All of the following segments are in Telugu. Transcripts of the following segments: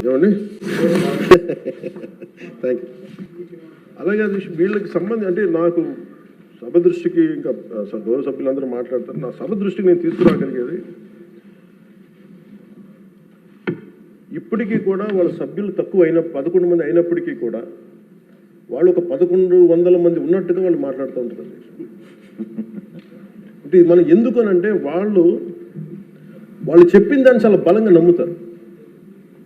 ఏమండి థ్యాంక్ యూ. అలాగే అది వీళ్ళకి సంబంధం అంటే నాకు సభ దృష్టికి ఇంకా గౌరవ సభ్యులందరూ మాట్లాడతారు. నా సభ దృష్టికి నేను తీసుకురాగలిగేది ఇప్పటికీ కూడా వాళ్ళ సభ్యులు తక్కువ 11 మంది అయినప్పటికీ కూడా వాళ్ళు ఒక 1100 మంది ఉన్నట్టుగా వాళ్ళు మాట్లాడుతూ ఉంటారు. అంటే మనం ఎందుకనంటే వాళ్ళు చెప్పిన దాన్ని చాలా బలంగా నమ్ముతారు.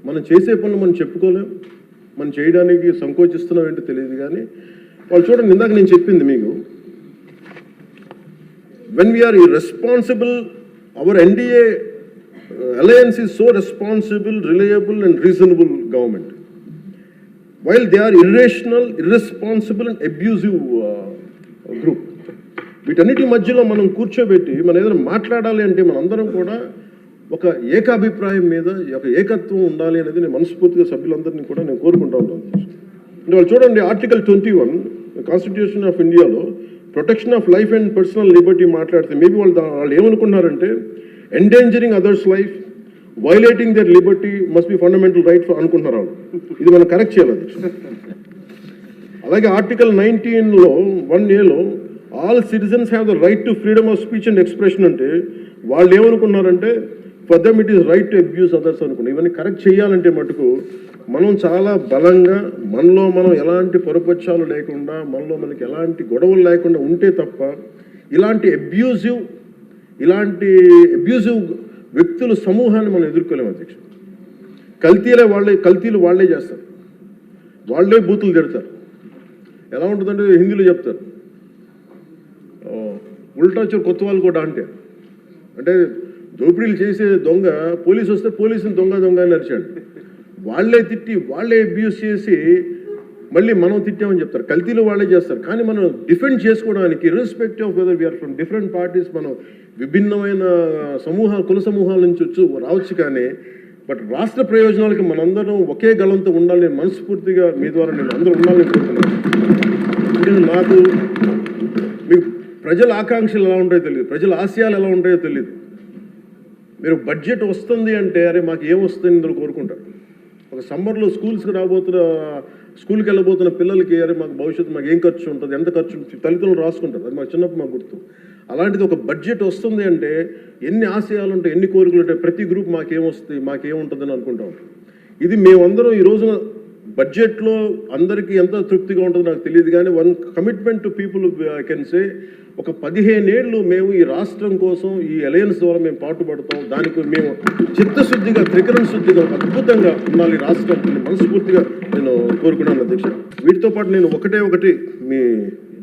మనం చేసే పనులు మనం చెప్పుకోలేం, మనం చేయడానికి సంకోచిస్తున్నాం ఏంటో తెలియదు. కానీ వాళ్ళు చూడండి, ఇందాక నేను చెప్పింది మీకు, when we are irresponsible, our NDA alliance is so responsible, reliable and reasonable government, while they are irrational, irresponsible and abusive group. వీటన్నిటి మధ్యలో మనం కూర్చోబెట్టి మనం ఏదైనా మాట్లాడాలి అంటే మనందరం కూడా ఒక ఏకాభిప్రాయం మీద ఒక ఏకత్వం ఉండాలి అనేది నేను మనస్ఫూర్తిగా సభ్యులందరినీ కూడా నేను కోరుకుంటా ఉంటాను. అంటే వాళ్ళు చూడండి, ఆర్టికల్ 21 కాన్స్టిట్యూషన్ ఆఫ్ ఇండియాలో protection of life and personal liberty మాట్లాడితే మేబీ వాళ్ళు ఏమనుకున్నారంటే endangering others life, violating their liberty must be fundamental right అనుకుంటున్నారు వాళ్ళు. ఇది మనం కరెక్ట్ చేయాలి. అలాగే ఆర్టికల్ 19లో 1A all citizens have the right to freedom of speech and expression అంటే వాళ్ళు ఏమనుకున్నారంటే for them it is right to abuse others అనుకున్నారు. ఇవన్నీ కరెక్ట్ చేయాలంటే మటుకు మనం చాలా బలంగా మనలో మనం ఎలాంటి పొరపక్షాలు లేకుండా, మనలో మనకి ఎలాంటి గొడవలు లేకుండా ఉంటే తప్ప ఇలాంటి అబ్యూజివ్ వ్యక్తుల సమూహాన్ని మనం ఎదుర్కోలేము అధ్యక్ష. కల్తీలు వాళ్ళే చేస్తారు, వాళ్ళే బూతులు తిడతారు. ఎలా ఉంటుందంటే హిందీలో చెప్తారు, ఉల్టా చోరు కొత్త వాళ్ళు కూడా అంటే దోపిడీలు చేసే దొంగ పోలీసు వస్తే పోలీసుని దొంగ అని అరిచాడు. వాళ్ళే తిట్టి వాళ్ళే అబ్యూస్ చేసి మళ్ళీ మనం తిట్టామని చెప్తారు. కల్తీలు వాళ్ళే చేస్తారు. కానీ మనం డిఫెండ్ చేసుకోవడానికి irrespective of whether we are from different parties, మనం విభిన్నమైన కుల సమూహాల నుంచి రావచ్చు. కానీ బట్ రాష్ట్ర ప్రయోజనాలకి మనందరం ఒకే గలంతో ఉండాలి. మనస్ఫూర్తిగా మీ ద్వారా నేను అందరూ ఉండాలని కోరుతున్నాను. నాకు మీకు ప్రజల ఆకాంక్షలు ఎలా ఉంటాయో తెలియదు, ప్రజల ఆశయాలు ఎలా ఉంటాయో తెలియదు. మీరు బడ్జెట్ వస్తుంది అంటే అరే మాకు ఏం వస్తుంది ఇందులో కోరుకుంటారు. ఒక సమ్మర్లో స్కూల్కి వెళ్ళబోతున్న పిల్లలకి అరే మాకు భవిష్యత్తు మాకు ఏం ఖర్చు ఉంటుంది, ఎంత ఖర్చు ఉంటుంది తల్లిదండ్రులు రాసుకుంటారు. అది మాకు చిన్నప్పుడు మాకు గుర్తు. అలాంటిది ఒక బడ్జెట్ వస్తుంది అంటే ఎన్ని ఆశయాలు ఉంటాయి, ఎన్ని కోరికలు ఉంటాయి, ప్రతి గ్రూప్ మాకేమొస్తుంది మాకేముంటుందని అనుకుంటా ఉంటాం. ఇది మేమందరం ఈ రోజున బడ్జెట్లో అందరికీ ఎంత తృప్తిగా ఉంటుందో నాకు తెలియదు. కానీ one commitment to people I can say, ఒక 15 ఏళ్ళు మేము ఈ రాష్ట్రం కోసం ఈ అలయన్స్ ద్వారా మేము పాటుపడతాం. దానికి మేము చిత్తశుద్ధిగా త్రికరణ శుద్ధిగా అద్భుతంగా ఉండాలి రాష్ట్రం మనస్ఫూర్తిగా నేను కోరుకున్నాను అధ్యక్ష. వీటితో పాటు నేను ఒకటి మీ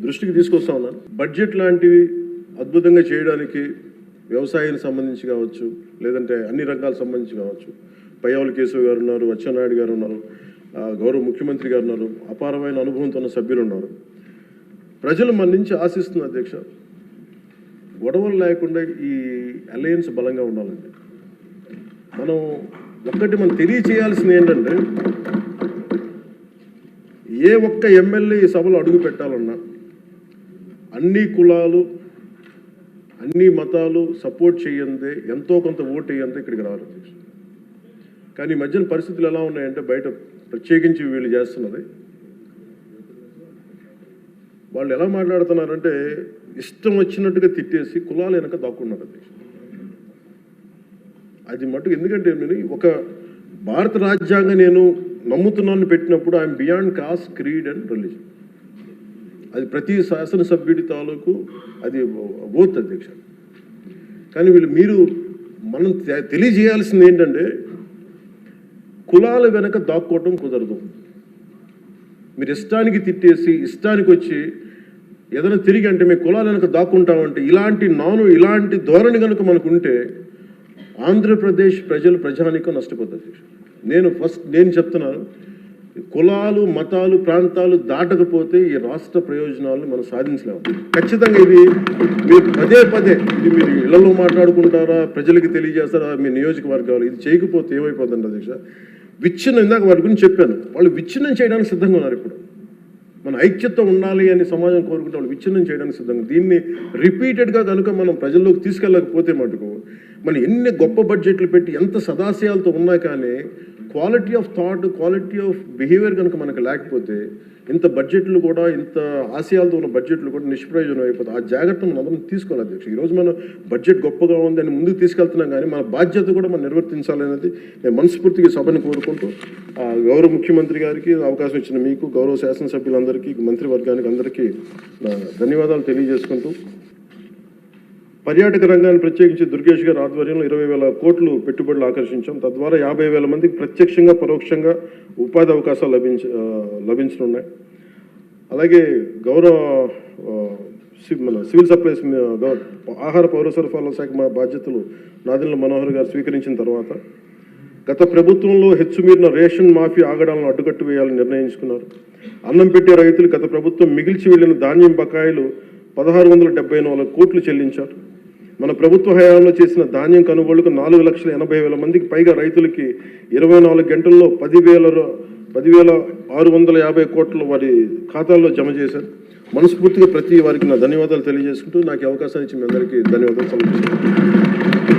దృష్టికి తీసుకొస్తా ఉన్నాను. బడ్జెట్ లాంటివి అద్భుతంగా చేయడానికి వ్యవసాయానికి సంబంధించి కావచ్చు, లేదంటే అన్ని రంగాలకు సంబంధించి కావచ్చు, పయ్యావుల కేశవ్ గారు ఉన్నారు, అచ్చెన్నాయుడు గారు ఉన్నారు, గౌరవ ముఖ్యమంత్రి గారు ఉన్నారు, అపారమైన అనుభవంతో ఉన్న సభ్యులు ఉన్నారు. ప్రజలు మన నుంచి ఆశిస్తున్న అధ్యక్ష, గొడవలు లేకుండా ఈ అలయన్స్ బలంగా ఉండాలండి. మనం తెలియచేయాల్సింది ఏంటంటే, ఏ ఒక్క ఎమ్మెల్యే ఈ సభలో అడుగు పెట్టాలన్నా అన్ని కులాలు అన్ని మతాలు సపోర్ట్ చేయందే, ఎంతో కొంత ఓటు వేయందే ఇక్కడికి రావాలి అధ్యక్ష. కానీ ఈ మధ్యన పరిస్థితులు ఎలా ఉన్నాయంటే, బయట ప్రత్యేకించి వీళ్ళు చేస్తున్నది, వాళ్ళు ఎలా మాట్లాడుతున్నారంటే ఇష్టం వచ్చినట్టుగా తిట్టేసి కులాలు వెనక దాక్కున్నారు అధ్యక్ష. అది మటుకు ఎందుకంటే నేను ఒక భారత రాజ్యాంగం నేను నమ్ముతున్నాను పెట్టినప్పుడు I'm beyond cost, creed and religion. అది ప్రతి శాసనసభ్యుడి తాలూకు అది ఓత్ అధ్యక్ష. కానీ మనం తెలియజేయాల్సింది ఏంటంటే, కులాల వెనక దాక్కోవటం కుదరదు. మీరు ఇష్టానికి తిట్టేసి ఇష్టానికి వచ్చి ఏదైనా తిరిగి అంటే మేము కులాల వెనక దాక్కుంటామంటే ఇలాంటి ధోరణి కనుక మనకు ఉంటే ఆంధ్రప్రదేశ్ ప్రజానికం నష్టపోతుంది. నేను చెప్తున్నాను, కులాలు మతాలు ప్రాంతాలు దాటకపోతే ఈ రాష్ట్ర ప్రయోజనాలను మనం సాధించలేము. ఖచ్చితంగా ఇది మీరు పదే ఇది మీరు ఇళ్లలో మాట్లాడుకుంటారా, ప్రజలకి తెలియజేస్తారా, మీ నియోజకవర్గాలు ఇది చేయకపోతే ఏమైపోతుంది అధ్యక్ష? విచ్ఛిన్నం, ఇందాక వారి గురించి చెప్పాను, వాళ్ళు విచ్ఛిన్నం చేయడానికి సిద్ధంగా ఉన్నారు. ఇప్పుడు మన ఐక్యత ఉండాలి అని సమాజం కోరుకుంటే వాళ్ళు విచ్ఛిన్నం చేయడానికి సిద్ధంగా. దీన్ని రిపీటెడ్గా కనుక మనం ప్రజల్లోకి తీసుకెళ్ళకపోతే మటుకు మనం ఎన్ని గొప్ప బడ్జెట్లు పెట్టి ఎంత సదాశయాలతో ఉన్నా కానీ quality of thought, quality of behaviour కనుక మనకు లేకపోతే ఇంత బడ్జెట్లు కూడా, ఇంత ఆశయాలతో ఉన్న బడ్జెట్లు కూడా నిష్ప్రయోజనం అయిపోతాయి. ఆ జాగ్రత్తను మనం అందరం తీసుకోవాలి అధ్యక్ష. ఈరోజు మనం బడ్జెట్ గొప్పగా ఉంది అని ముందుకు తీసుకెళ్తున్నాం, కానీ మన బాధ్యత కూడా మనం నిర్వర్తించాలనేది నేను మనస్ఫూర్తిగా సభని కోరుకుంటూ గౌరవ ముఖ్యమంత్రి గారికి అవకాశం ఇచ్చిన మీకు, గౌరవ శాసనసభ్యులందరికీ, మంత్రివర్గానికి అందరికీ ధన్యవాదాలు తెలియజేసుకుంటూ, పర్యాటక రంగాన్ని ప్రత్యేకించి దుర్గేష్ గారి ఆధ్వర్యంలో 20,000 కోట్లు పెట్టుబడులు ఆకర్షించాం. తద్వారా 50,000 మందికి ప్రత్యక్షంగా పరోక్షంగా ఉపాధి అవకాశాలు లభించనున్నాయి. అలాగే గౌరవ మన సివిల్ సప్లైస్ ఆహార పౌర సరఫరాల శాఖ బాధ్యతలు నాదెండ్ల మనోహర్ గారు స్వీకరించిన తర్వాత గత ప్రభుత్వంలో హెచ్చుమీరిన రేషన్ మాఫీ ఆగడాలను అడ్డుకట్టు వేయాలని నిర్ణయించుకున్నారు. అన్నం పెట్టే రైతులు గత ప్రభుత్వం మిగిల్చి వెళ్లిన ధాన్యం బకాయిలు 1,674 కోట్లు చెల్లించారు. మన ప్రభుత్వ హయాంలో చేసిన ధాన్యం కొనుగోలుకు 4,80,000 మందికి పైగా రైతులకి 24 గంటల్లో 10,650 కోట్లు వారి ఖాతాల్లో జమ చేశారు. మనస్ఫూర్తిగా ప్రతి వారికి నా ధన్యవాదాలు తెలియజేసుకుంటూ నాకు అవకాశం ఇచ్చి మీ అందరికీ ధన్యవాదాలు సమర్పిస్తున్నాను.